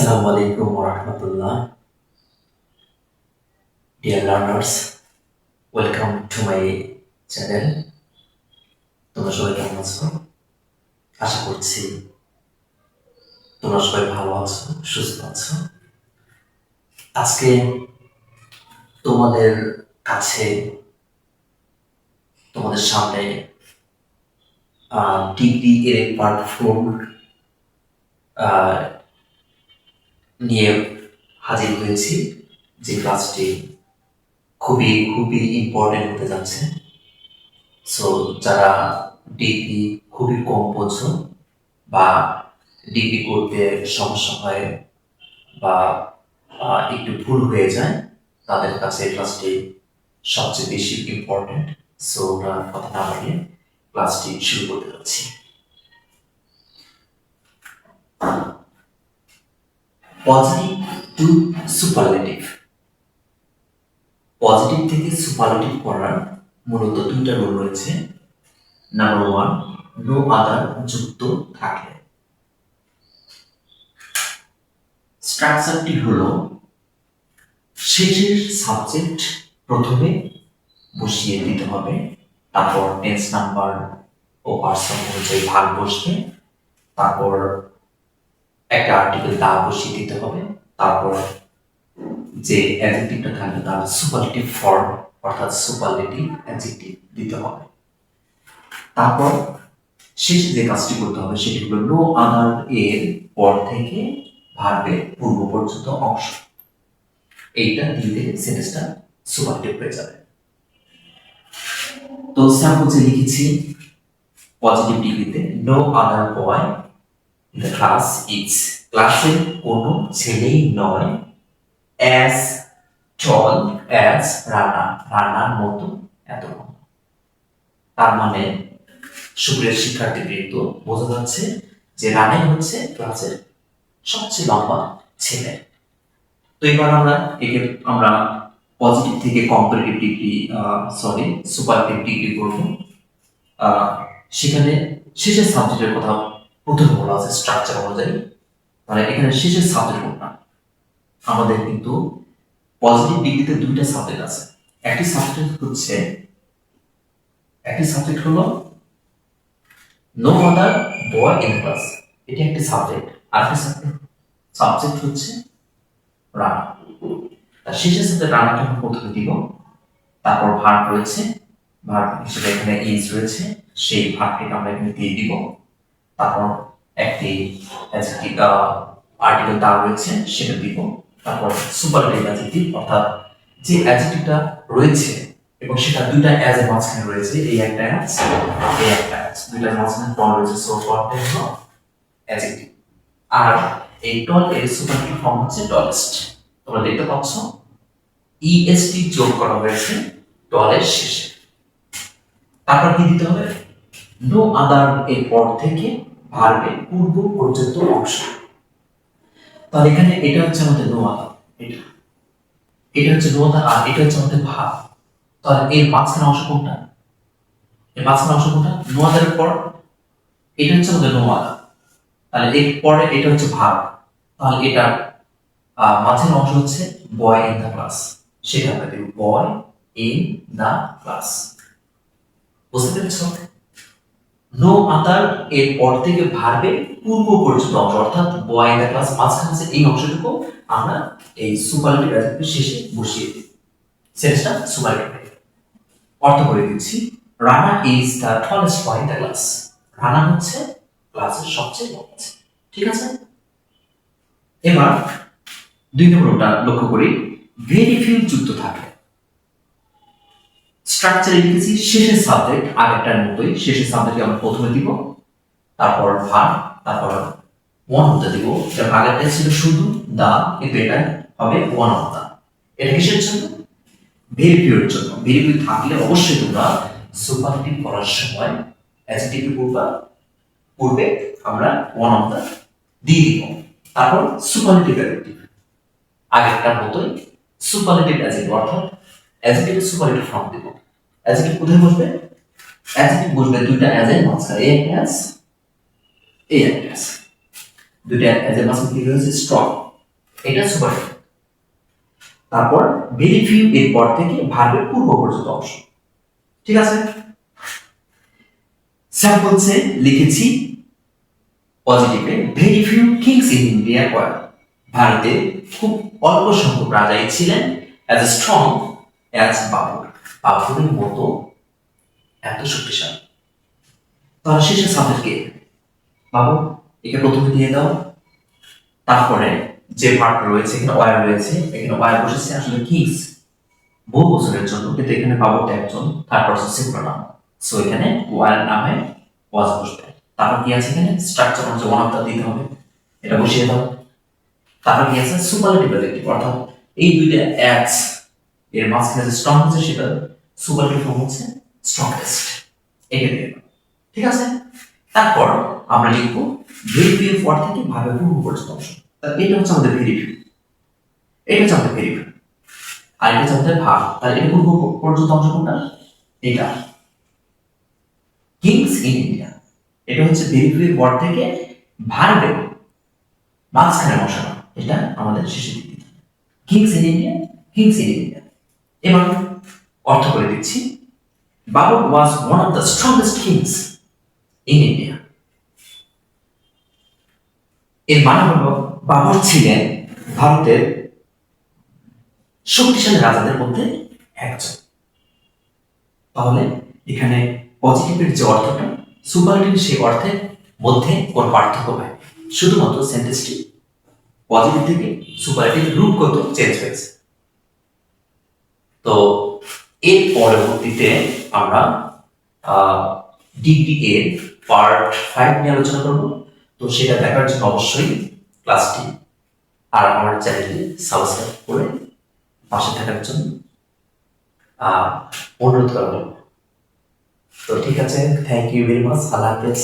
Assalamu alaikum warahmatullah. Dear learners, welcome to my channel. তোমরা সবাই কেমন আছো? আশা করছি তোমরা সবাই ভালো আছো, সুস্থ আছো। আজকে তোমাদের কাছে তোমাদের সামনে ডিগ্রি এর পার্ট 4 নিয়ে হাজির হয়েছি, যে ক্লাসটি খুবই খুবই ইম্পর্টেন্ট হতে যাচ্ছে। সো যারা ডিগ্রি খুবই কম বোঝো বা ডিগ্রি করতে সমস্যা হয় বা একটু ভুল হয়ে যায়, তাদের কাছে এই ক্লাসটি সবচেয়ে বেশি ইম্পর্টেন্ট। সো ওরা কথা না বাড়িয়ে ক্লাসটি শুরু করতে যাচ্ছি। Positive two superlative. পজিটিভ থেকে সুপারলেটিভ করার মূলত দুইটা রুল রয়েছে। নাম্বার 1, নো আদার যুক্ত থাকলে। স্ট্রাকচারটি হলো শেষের সাবজেক্ট প্রথমে বসিয়ে দিতে হবে, তারপর টেন্স নাম্বার ও পার্সন অনুযায়ী ভাগ বসবে, তারপর একটা আর্টিকেল দা বসিয়ে দিতে হবে, তারপর যে অ্যাডজেক্টিভটা থাকবে তার সুপারলেটিভ ফর্ম অর্থাৎ সুপারলেটিভ অ্যাডজেক্টিভ দিতে হবে। তারপর শেষে যে কাজটি করতে হবে সেটি হলো নো আদার এর পর থেকে ভার্বের পূর্ব পর্যন্ত অংশ। এইটা দিলে সেন্টেন্সটা সুপারলেটিভ হয়ে যাবে। তো স্যাম্পলসে লিখেছি পজিটিভ ডিগ্রিতে, no other boy in the class is. ক্লাসে কোনো ছেলেই নয় অ্যাজ টল অ্যাজ রানা, রানার মতো এত। তার মানে সুপ্রিয় শিক্ষার্থীবৃন্দ, বোঝা যাচ্ছে যে রানাই হচ্ছে ক্লাসের সবচেয়ে লম্বা ছেলে। তো এবার আমরা পজিটিভ থেকে কম্পারেটিভ ডিগ্রি সুপারলেটিভ ডিগ্রি করব। সেখানে শেষের সাবজেক্টের কথা প্রথমে বলা আছে স্ট্রাকচার অনুযায়ী। মানে এখানে শেষের সাবজেক্ট কোনটা? আমাদের কিন্তু পজিটিভ ডিগ্রিতে দুইটা সাবজেক্ট আছে। একটি সাবজেক্ট হলো no other boy in class, এটি একটি সাবজেক্ট। আর একটি সাবজেক্ট হচ্ছে রানা। তার শেষের সাথে রানাকে আমরা প্রথমে দিব, তারপর ভার্ব রয়েছে, ভার্ব হিসেবে এখানে ইজ রয়েছে, সেই ভার্বটিকে আমরা এখানে দিয়ে দিব। তারপর একটি অ্যাডজেক্টিভ আর্টিকেল দা রয়েছে, সেটা দিব। তারপর সুপারলেটিভ অ্যাডজেক্টিভ অর্থাৎ যে অ্যাডজেক্টিভটা রয়েছে এবং সেটা দুইটা অ্যাজ এর মাঝখানে রয়েছে, এই একটা অ্যাজ, এই একটা অ্যাজ, দুইটার মাঝখানে টল রয়েছে, সো টলটা হলো অ্যাডজেক্টিভ। আর এই টল এর সুপারলেটিভ ফর্ম হচ্ছে টলেস্ট। তোমরা দেখতে পাচ্ছ ইএসটি যোগ করা হয়েছে টলের শেষে। তারপর কি দিতে হবে? নো আদার এর পর থেকে ভার্বের পূর্ব পর্যন্ত অংশ। তাহলে এখানে এটা হচ্ছে আমাদের নো আদার, এটা হচ্ছে নো আদার, আর এটা হচ্ছে আমাদের ভার্ব। তাহলে এর মাঝখানে অংশ কোনটা? এর মাঝখানে অংশ কোনটা? নো আদারের পর এটা হচ্ছে আমাদের নো আদার, তাহলে এর পরে এটা হচ্ছে ভার্ব। তাহলে এটা মাঝের অংশ হচ্ছে বয় ইন দ্য ক্লাস, সেটা আমরা দেব বয় ইন দ্য ক্লাস। বুঝতে পেরেছ? নো আদার এর পর থেকে ভার্বের পূর্ব পর্যন্ত অংশ অর্থাৎ বয় ইন দ্য ক্লাস, মাঝখানে এই অংশটুকু আমরা এই সুপারলেটিভ অ্যাডজেক্টিভ শেষে বসিয়ে দিই, সেন্টেন্সটা সুপারলেটিভ। অর্থ করে দিচ্ছি, Rana is the tallest boy in the class. Rana হচ্ছে ক্লাসের সবচেয়ে লম্বা ছেলে। ঠিক আছে? এবার 2 নম্বরটা লক্ষ্য করি, ভেরি ফিউ যুক্ত থাকে। স্ট্রাকচারে লিখেছি শেষের সাবজেক্ট আগেরটার মতোই, শেষের সাবজেক্টকে আমরা প্রথমে দিব, তারপর ভার্ব, তারপর ওয়ান অফ দ্য দিব। যেমন আগেরটা ছিল শুধু দা, কিন্তু এটা হবে ওয়ান অফ দা। এটা কিসের জন্য? ভেরি ফিউ এর জন্য। ভেরি ফিউ থাকলে অবশ্যই তোমরা সুপারলেটিভ করার সময় অ্যাডজেক্টিভের পূর্বে আমরা ওয়ান অফ দা দিয়ে দিব। তারপর সুপারলেটিভ অ্যাডজেক্টিভ আগেরটার মতোই সুপারলেটিভ অ্যাডজেক্টিভ অর্থাৎ অ্যাডজেক্টিভের সুপারলেটিভ ফর্ম দিব। অ্যাডজেক্টিভ কোথায় বসবে? অ্যাডজেক্টিভ বসবে দুইটা অ্যাজ এর মাঝখানে, এই একটা অ্যাজ, এই একটা অ্যাজ। দুইটা অ্যাজ এর মাঝখানে কি রয়েছে? স্ট্রং। এটা সুপার। তারপর ভেরি ফিউ এর পর থেকে ভার্বের পূর্ব পর্যন্ত অংশ। ঠিক আছে, স্যাম্পলসে লিখেছি পজিটিভে very few kings in India were, ভারতে খুব অল্প সংখ্যক রাজাই ছিলেন অ্যাজ স্ট্রং অ্যাজ বাবর, বাবরের মতো এত শক্তিশালী। তাহলে শেষে সাবজেক্টকে বাবর একে প্রথমে দিয়ে দাও, তারপরে যে ভার্ব রয়েছে এখানে ওয়ার রয়েছে, এখানে ওয়ার বসেছে আসলে কিংস বহু বছরের জন্য, কিন্তু এখানে বাবরটা একজন থার্ড পারসন সিঙ্গুলার নাম, সো এখানে ওয়ার নামে ওয়াজ বসবে। তারপর কি আছে এখানে স্ট্রাকচার হচ্ছে ওয়ান অফ দা দিতে হবে, এটা বসিয়ে দাও। তারপর কি আছে সুপারলেটিভ অ্যাডজেক্টিভ, অর্থাৎ এই দুইটা অ্যাডস এর মাঝখানে যে স্ট্রং আছে সেটা সুপারলেটিভ ফর্ম হচ্ছে স্ট্রংগেস্ট, এটা দিয়ে দাও। ঠিক আছে, তারপর আমরা লিখবো ভেরি ফিউ পর থেকে ভার্বের পূর্ব পর্যন্ত অংশ। এটা হচ্ছে আমাদের ভেরি ফিউ, এটা হচ্ছে আমাদের ভেরি ফিউ, আর এটা হচ্ছে আমাদের ভার্ব। তাহলে এটা পূর্ব পর্যন্ত অংশ কোনটা? এটা কিংস ইন ইন্ডিয়া, এটা হচ্ছে ভেরি ফিউ পর থেকে ভার্বের মাঝখানে বসানো, এটা আমাদের শেষে দিতে হবে। Kings in India, kings in India. এবার অর্থ করে দিচ্ছি, Babur was one of the strongest kings in India. এর মানে হলো বাবর ছিলেন ভারতের শক্তিশালী রাজাদের মধ্যে একজন। তাহলে এখানে পজিটিভের যে অর্থটা সুপারলেটিভ সেই অর্থের মধ্যে কোন পার্থক্য হয়, শুধুমাত্র সেন্টেন্সটি পজিটিভ থেকে সুপারলেটিভ রূপগত চেঞ্জ হয়েছে। তো এর পরবর্তীতে আমরা ডিগ্রি এর পার্ট 5 নিয়ে আলোচনা করব। তো সেটা দেখার জন্য অবশ্যই ক্লাসটি আর আমার চ্যানেলটি সাবস্ক্রাইব করে পাশে থাকার জন্য অনুরোধ করা হলো। তো ঠিক আছে, থ্যাংক ইউ ভেরি মাচ, আল্লাহ হাফেজ।